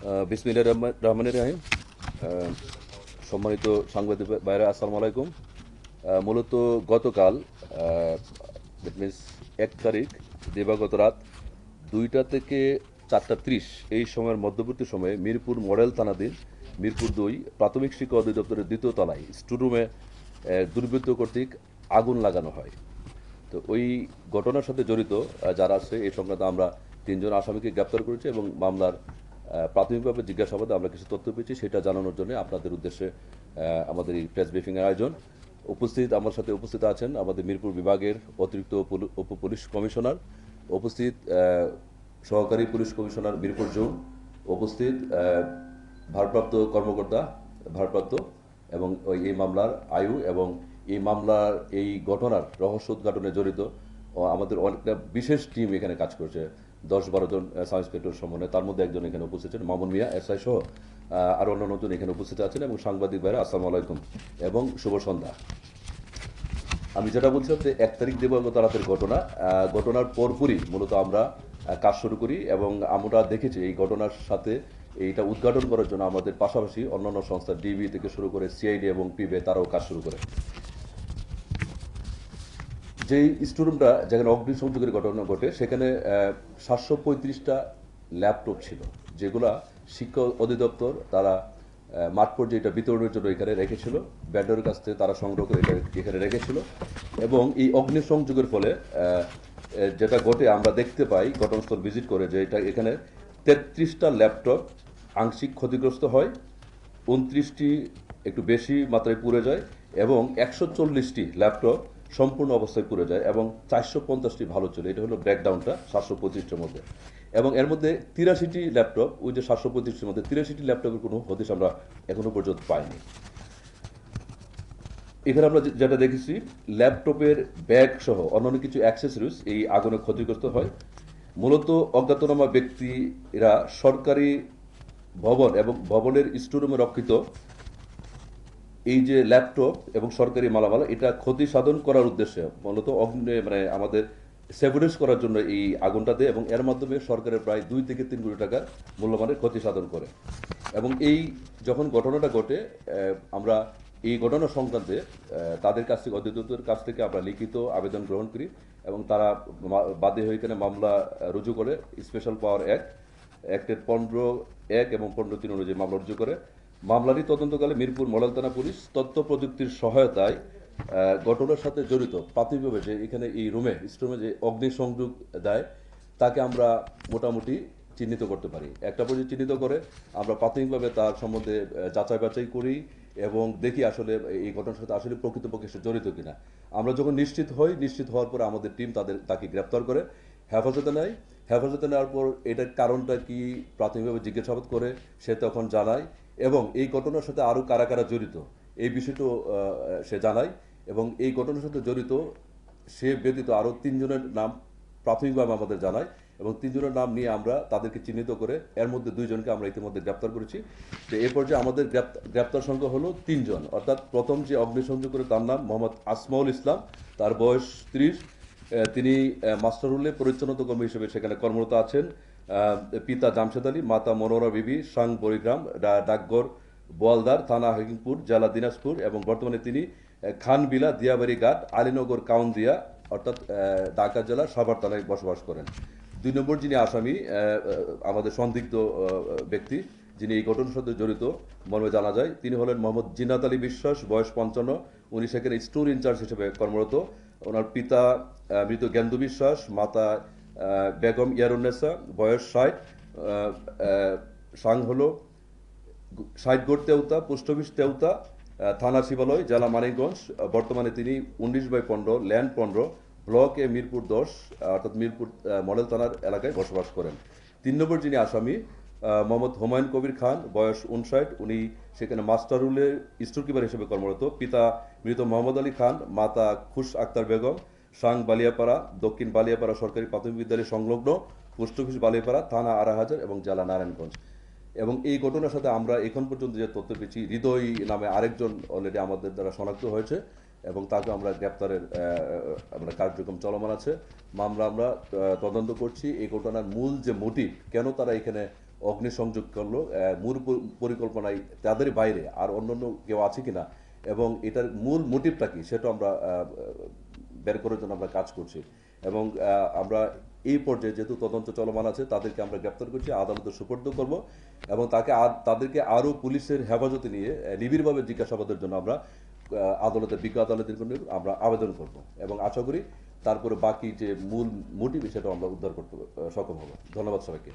বিসমিল্লাহির রহমানির রহিম। সম্মানিত সাংবাদিক ভাইরা, আসসালামু আলাইকুম। মূলত গতকাল দ্যাট মিনস 1 তারিখ দিবাগত রাত 2টা থেকে 4টা 30 এই সময়ের মধ্যবর্তী সময়ে মিরপুর মডেল থানাধীন মিরপুর 2 প্রাথমিক শিক্ষা অধিদপ্তরের 2য় তলায় স্টোররুমে দুর্বৃত্ত কর্তৃক আগুন লাগানো হয়। তো ওই ঘটনার সাথে জড়িত যারা আছে এই সংক্রান্ত আমরা 3জন আসামিকে গ্রেপ্তার করেছি এবং মামলার প্রাথমিকভাবে জিজ্ঞাসাবাদে আমরা কিছু তথ্য পেয়েছি, সেটা জানানোর জন্য আপনাদের উদ্দেশ্যে আমাদের এই প্রেস ব্রিফিংয়ের আয়োজন। আমার সাথে উপস্থিত আছেন আমাদের মিরপুর বিভাগের অতিরিক্ত উপ পুলিশ কমিশনার, উপস্থিত সহকারী পুলিশ কমিশনার মিরপুর জোন, উপস্থিত ভারপ্রাপ্ত কর্মকর্তা ভারপ্রাপ্ত এবং এই মামলার আয়ু এবং এই মামলার এই ঘটনার রহস্য উদ্ঘাটনে জড়িত আমাদের অনেকটা বিশেষ টিম এখানে কাজ করছে। 10-12 জন সাব ইন্সপেক্টর সমন্বয়ে, তার মধ্যে একজন এখানে উপস্থিত আছেন মামুন মিয়া এসআই সহ আরও অন্যান্য জন এখানে উপস্থিত আছেন এবং সাংবাদিক ভাইরা, আসসালামু আলাইকুম এবং শুভ সন্ধ্যা। আমি যেটা বলছিলাম যে 1 তারিখ দিবাগত রাতের ঘটনার পরপরই মূলত আমরা কাজ শুরু করি এবং আমরা দেখেছি এই ঘটনার সাথে এইটা উদ্ঘাটন করার জন্য আমাদের পাশাপাশি অন্যান্য সংস্থা ডিবি থেকে শুরু করে সিআইডি এবং পিবে তারাও কাজ শুরু করে। যেই স্টোরুমটা যেখানে অগ্নিসংযোগের ঘটনা ঘটে সেখানে 735টা ল্যাপটপ ছিল, যেগুলা শিক্ষা অধিদপ্তর তারা মাঠ পর্যায়ে এটা বিতরণের জন্য এখানে রেখেছিল, ব্যান্ডের কাছ থেকে তারা সংগ্রহ করে এটা এখানে রেখেছিল। এবং এই অগ্নিসংযোগের ফলে যেটা ঘটে আমরা দেখতে পাই ঘটনাস্থল ভিজিট করে যে এটা এখানে 33টা ল্যাপটপ আংশিক ক্ষতিগ্রস্ত হয়, 29টি একটু বেশি মাত্রায় পুড়ে যায় এবং 140টি ল্যাপটপ সম্পূর্ণ অবস্থায় পুড়ে যায় এবং 450টি ভালো ছিল। এটা হলো ব্রেকডাউনটা 725টার মধ্যে। এবং এর মধ্যে 83টি ল্যাপটপ, ওই যে 725টির মধ্যে 83টি ল্যাপটপের কোনো হদিশ আমরা এখনো পর্যন্ত পাইনি। এখানে আমরা যেটা দেখেছি ল্যাপটপের ব্যাগ সহ অন্যান্য কিছু অ্যাক্সেসরিজ এই আগুনে ক্ষতিগ্রস্ত হয়। মূলত অজ্ঞাতনামা ব্যক্তিরা সরকারি ভবন এবং ভবনের স্টোররুমে রক্ষিত এই যে ল্যাপটপ এবং সরকারি মালামাল এটা ক্ষতি সাধন করার উদ্দেশ্যে মূলত আমাদের সেভারেজ করার জন্য এই আগুনটা দেয় এবং এর মাধ্যমে সরকারের প্রায় 2 থেকে 3 কোটি টাকার মূল্যমানের ক্ষতি সাধন করে। এবং এই যখন ঘটনাটা ঘটে আমরা এই ঘটনা সংক্রান্তে তাদের কাছ থেকে অধিদপ্তরের কাছ থেকে আমরা লিখিত আবেদন গ্রহণ করি এবং তারা বাদী হয়ে এখানে মামলা রুজু করে স্পেশাল পাওয়ার অ্যাক্টের 15(1) এবং 15(3) অনুযায়ী মামলা রুজু করে। মামলাটি তদন্তকালে মিরপুর মডেল থানা পুলিশ তথ্য প্রযুক্তির সহায়তায় ঘটনার সাথে জড়িত প্রাথমিকভাবে যে এখানে এই স্টোরুমে যে অগ্নিসংযোগ দেয় তাকে আমরা মোটামুটি চিহ্নিত করতে পারি। একটা পর্যায়ে চিহ্নিত করে আমরা প্রাথমিকভাবে তার সম্বন্ধে যাচাই বাছাই করি এবং দেখি আসলে এই ঘটনার সাথে আসলে প্রকৃতপক্ষে সে জড়িত কিনা। আমরা যখন নিশ্চিত হওয়ার পরে আমাদের টিম তাকে গ্রেপ্তার করে হেফাজতে নেয়। হেফাজতে নেওয়ার পর এটার কারণটা কি প্রাথমিকভাবে জিজ্ঞাসাবাদ করে সে তখন জানায় এবং এই ঘটনার সাথে আরও কারা কারা জড়িত এই বিষয়টাও সে জানায়। এবং এই ঘটনার সাথে জড়িত সে ব্যতীত আরও 3 জনের নাম প্রাথমিকভাবে আমাদের জানায় এবং 3 জনের নাম নিয়ে আমরা তাদেরকে চিহ্নিত করে এর মধ্যে 2জনকে আমরা ইতিমধ্যে গ্রেপ্তার করেছি। তো এ পর্যায়ে আমাদের গ্রেপ্তার সংখ্যা হলো 3জন। অর্থাৎ প্রথম যে অগ্নিসংযোগ করে তার নাম মোহাম্মদ আসমাউল ইসলাম, তার বয়স 30। তিনি মাস্টারুল্লে পরিচ্ছন্নতা কর্মী হিসেবে সেখানে কর্মরত আছেন। পিতা জামশেদ আলী, মাতা মনোরা বিবি, সাং বরিগ্রাম, ডাকঘর বোয়ালদার, থানা হাকিমপুর, জেলা দিনাজপুর এবং বর্তমানে তিনি খানবিলা, দিয়াবাড়ি ঘাট, আলীনগর কাউন্দিয়া অর্থাৎ ঢাকা জেলার সাভার থানায় বসবাস করেন। 2 নম্বর যিনি আসামি আমাদের সন্দিগ্ধ ব্যক্তি যিনি এই ঘটনার সাথে জড়িত মর্মে জানা যায় তিনি হলেন মোহাম্মদ জিন্নাত আলী বিশ্বাস, বয়স 55। উনি সেখানে স্টোর ইনচার্জ হিসেবে কর্মরত। ওনার পিতা মৃত জ্ঞানদু বিশ্বাস, মাতা বেগম ইয়ারুন্নেসা, বয়স 60। সাং হলো 60 তেউতা, পোস্ট অফিস তেউতা, থানা শিবালয়, জেলা মানিকগঞ্জ। বর্তমানে তিনি 19/15 ল্যান্ড 15 ব্লক এ মিরপুর 10 অর্থাৎ মিরপুর মডেল থানার এলাকায় বসবাস করেন। 3 নম্বর যিনি আসামি মোহাম্মদ হুমায়ুন কবির খান, বয়স 59। উনি সেখানে মাস্টারুলের স্টোর কিপার হিসেবে কর্মরত। পিতা মৃত মোহাম্মদ আলী খান, মাতা খুশ আক্তার বেগম, সাং বালিয়াপাড়া, দক্ষিণ বালিয়াপাড়া সরকারি প্রাথমিক বিদ্যালয় সংলগ্ন, পোস্ট অফিস বালিয়াপাড়া, থানা আড়াহাজার এবং জেলা নারায়ণগঞ্জ। এবং এই ঘটনার সাথে আমরা এখন পর্যন্ত যে তথ্য পেয়েছি, হৃদয় নামে আরেকজন অলরেডি আমাদের দ্বারা শনাক্ত হয়েছে এবং তাকে আমরা গ্রেপ্তারের আমরা কার্যক্রম চলমান আছে। মামলা আমরা তদন্ত করছি। এই ঘটনার মূল যে মোটিভ, কেন তারা এখানে অগ্নিসংযোগ করলো, মূল পরিকল্পনায় তাদের বাইরে আর অন্যান্য কেউ আছে কিনা এবং এটার মূল মোটিভটা কি সেটা আমরা বের করার জন্য আমরা কাজ করছি। এবং আমরা এই পর্যায়ে যেহেতু তদন্ত চলমান আছে তাদেরকে আমরা গ্রেপ্তার করছি, আদালতে সুপর্দ করব এবং তাদেরকে আরও পুলিশের হেফাজতে নিয়ে নিবিড়ভাবে জিজ্ঞাসাবাদের জন্য আমরা বিজ্ঞ আদালতের জন্য আমরা আবেদন করব এবং আশা করি তারপরে বাকি যে মূল মোটিভ সেটা আমরা উদ্ধার করতে সক্ষম হব। ধন্যবাদ সবাইকে।